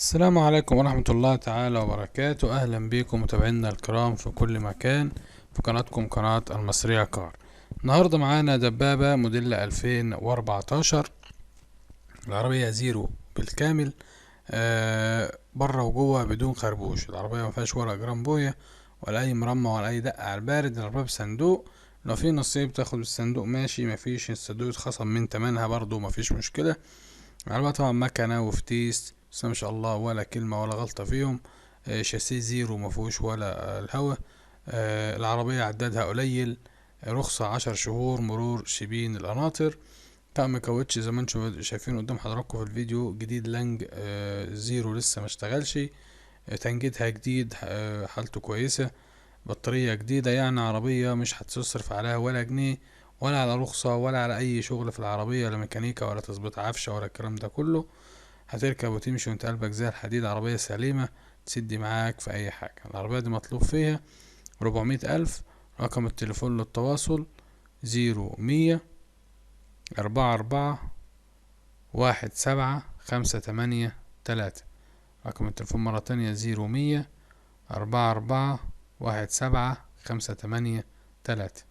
السلام عليكم ورحمة الله تعالى وبركاته. أهلا بكم متابعينا الكرام في كل مكان في قناتكم قناة المصرية كار. النهاردة معانا دبابة موديل 2014، العربية زيرو بالكامل، بره وجوه بدون خربوش. العربية مفيهاش ولا جرام بوية ولا أي مرمى ولا أي دقة على البارد. العربية بصندوق، لو في نصيب تاخد الصندوق ماشي، مفيش الصندوق يتخصم من تمنها برضو مفيش مشكلة. العربية طبعا مكنة وفتيس، بس ما شاء الله ولا كلمة ولا غلطة فيهم. شاسيه زيرو مفهوش ولا الهوا. العربية عدادها قليل، رخصة 10 شهور مرور شبين القناطر. طقم كاوتش زي ما انتم شايفين قدام حضراتكم في الفيديو جديد لانج زيرو لسه ما اشتغلش. تنجيدها جديد، حالته كويسة. بطارية جديدة، يعني عربية مش هتصرف عليها ولا جنيه، ولا على رخصة ولا على اي شغل في العربية، لا ميكانيكا ولا تظبيط عفشة ولا الكلام ده كله. هتركب وتمشي وانت قلبك زي الحديد. عربية سليمة تسدي معاك في اي حاجة. العربية دي مطلوب فيها 400 ألف. رقم التليفون للتواصل 0100 44 17 58 3. رقم التليفون مرة تانية 0100 44 17 58 3.